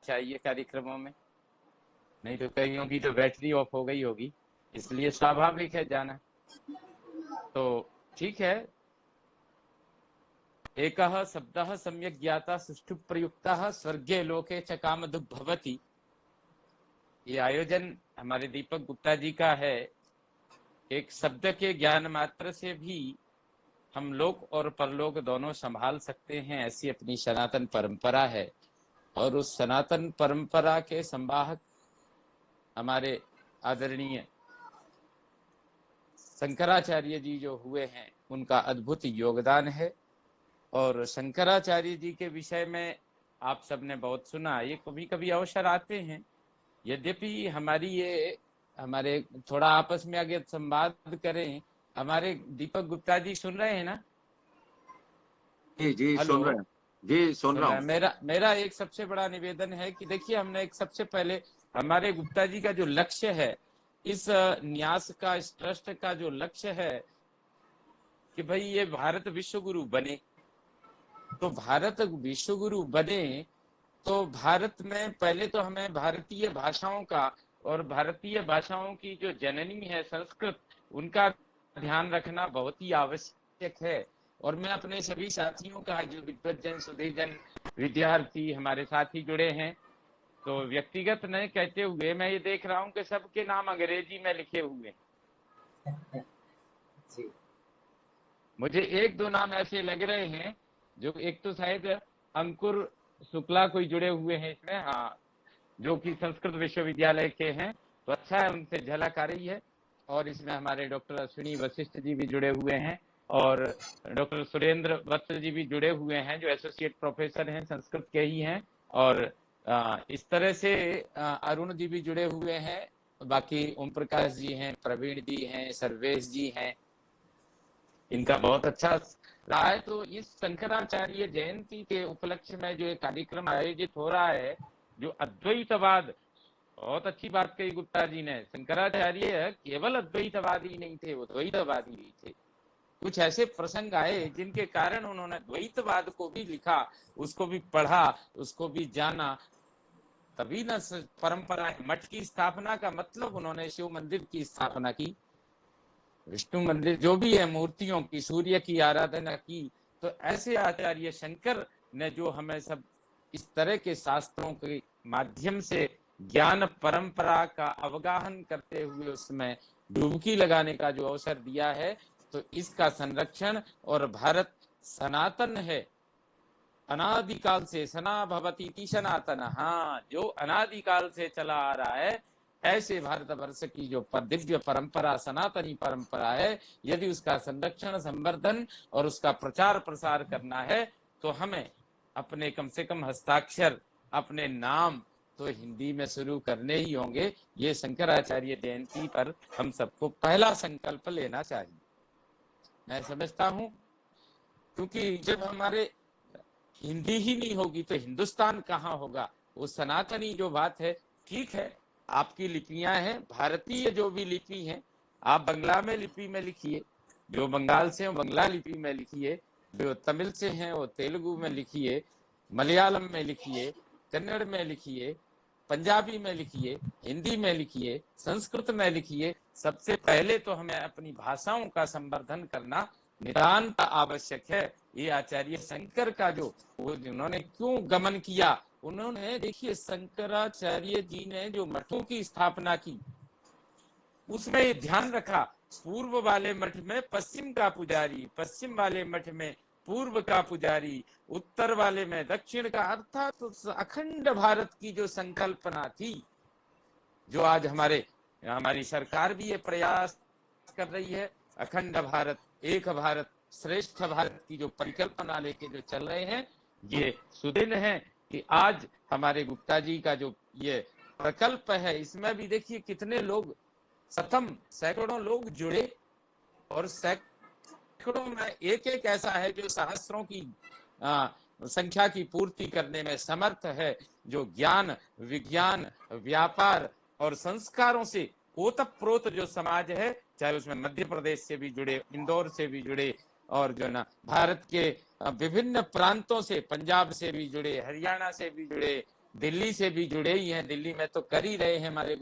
चाहिए कार्यक्रमों में, नहीं तो कईयों की तो बैटरी ऑफ हो गई होगी, इसलिए स्वाभाविक है जाना। तो ठीक है, एकः शब्दः सम्यक ज्ञाता सुष्ठु प्रयुक्तः स्वर्गे लोके च कामधुग् भवति। ये आयोजन हमारे दीपक गुप्ता जी का है। एक शब्द के ज्ञान मात्र से भी हम लोक और परलोक दोनों संभाल सकते हैं, ऐसी अपनी सनातन परंपरा है। और उस सनातन परंपरा के संवाहक हमारे आदरणीय शंकराचार्य जी जो हुए हैं, उनका अद्भुत योगदान है। और शंकराचार्य जी के विषय में आप सबने बहुत सुना, ये कभी कभी अवसर आते हैं, यद्यपि हमारे थोड़ा आपस में अगर संवाद करें। हमारे दीपक गुप्ता जी सुन रहे हैं ना? जी जी हेलो, सुन रहे हैं जी, सुन सुन रहा रहे हूँ। हैं। मेरा एक सबसे बड़ा निवेदन है कि देखिए, हमने एक सबसे पहले हमारे गुप्ता जी का जो लक्ष्य है, इस न्यास का, इस ट्रस्ट का जो लक्ष्य है कि भाई ये भारत विश्व गुरु बने। तो भारत विश्व गुरु बने तो भारत में पहले तो हमें भारतीय भाषाओं का और भारतीय भाषाओं की जो जननी है संस्कृत, उनका ध्यान रखना बहुत ही आवश्यक है। और मैं अपने सभी साथियों का, जो विद्वजन सुधीजन विद्यार्थी हमारे साथी जुड़े हैं, तो व्यक्तिगत नहीं कहते हुए मैं ये देख रहा हूँ कि सबके नाम अंग्रेजी में लिखे हुए हैं। मुझे एक दो नाम ऐसे लग रहे हैं, जो एक तो शायद अंकुर शुक्ला कोई जुड़े हुए हैं इसमें, हाँ, जो कि संस्कृत विश्वविद्यालय के हैं, तो अच्छा है, उनसे झलक आ रही है। और इसमें हमारे डॉक्टर अश्विनी वशिष्ठ जी भी जुड़े हुए हैं, और डॉक्टर सुरेंद्र वत्स जी भी जुड़े हुए हैं, जो एसोसिएट प्रोफेसर हैं, संस्कृत के ही हैं। और इस तरह से अरुण जी भी जुड़े हुए हैं, बाकी ओम प्रकाश जी हैं, प्रवीण जी हैं, सर्वेश जी हैं, इनका बहुत अच्छा रहा है। तो इस शंकराचार्य जयंती के उपलक्ष्य में जो एक कार्यक्रम आयोजित हो रहा है, जो अद्वैतवाद, बहुत अच्छी बात कही गुप्ता जी ने, शंकराचार्य केवल अद्वैतवादी नहीं थे, वो द्वैतवादी भी थे। कुछ ऐसे प्रसंग आए जिनके कारण उन्होंने द्वैतवाद को भी लिखा, उसको भी पढ़ा, उसको भी जाना, तभी न परंपरा मठ की स्थापना का मतलब उन्होंने शिव मंदिर की स्थापना की, विष्णु मंदिर जो भी है, मूर्तियों की, सूर्य की आराधना की। तो ऐसे आचार्य शंकर ने जो हमें सब इस तरह के शास्त्रों के माध्यम से ज्ञान परंपरा का अवगाहन करते हुए उसमें डुबकी लगाने का जो अवसर दिया है, तो इसका संरक्षण, और भारत सनातन है, अनादिकाल से, सना भवती ति सनातन, हाँ, जो अनादिकाल से चला आ रहा है, ऐसे भारतवर्ष की जो दिव्य परंपरा, सनातनी परंपरा है, यदि उसका संरक्षण, संवर्धन और उसका प्रचार प्रसार करना है, तो हमें अपने कम से कम हस्ताक्षर, अपने नाम तो हिंदी में शुरू करने ही होंगे। ये शंकराचार्य जयंती पर हम सबको पहला संकल्प लेना चाहिए, मैं समझता हूं। क्योंकि जब हमारे हिंदी ही नहीं होगी तो हिंदुस्तान कहाँ होगा? वो सनातनी जो बात है, ठीक है, आपकी लिपियां हैं, भारतीय जो भी लिपि है, आप बंगला में लिपि में लिखिए, जो बंगाल से हो बंगला लिपि में लिखिए, जो तमिल से हैं वो तेलुगु में लिखिए, मलयालम में लिखिए, कन्नड़ में लिखिए, पंजाबी में लिखिए, हिंदी में लिखिए, संस्कृत में लिखिए। सबसे पहले तो हमें अपनी भाषाओं का संवर्धन करना नितांत आवश्यक है। ये आचार्य शंकर का जो वो जिन्होंने क्यों गमन किया, उन्होंने देखिए शंकराचार्य जी ने जो मठों की स्थापना की, उसमें ये ध्यान रखा, पूर्व वाले मठ में पश्चिम का पुजारी, पश्चिम वाले मठ में पूर्व का पुजारी, उत्तर वाले में दक्षिण का, अर्थात तो अखंड भारत की जो संकल्पना थी, जो आज हमारी सरकार भी ये प्रयास कर रही है, अखंड भारत, एक भारत, श्रेष्ठ भारत की जो परिकल्पना लेके जो चल रहे हैं, ये सुदिन है कि आज हमारे गुप्ता जी का जो ये प्रकल्प है, इसमें भी देखिए कितने लोग, शतम सैकड़ों लोग जुड़े, और सैकड़ों में एक एक ऐसा है जो सहस्त्रों की संख्या की पूर्ति करने में समर्थ है, जो ज्ञान, विज्ञान, व्यापार और संस्कारों से ओतप्रोत जो समाज है, चाहे उसमें मध्य प्रदेश से भी जुड़े, इंदौर से भी जुड़े, और जो ना भारत के विभिन्न प्रांतों से, पंजाब से भी जुड़े, हरियाणा से भी जुड़े, दिल्ली से भी जुड़े ही हैं, दिल्ली में तो कर ही रहे हैं हमारे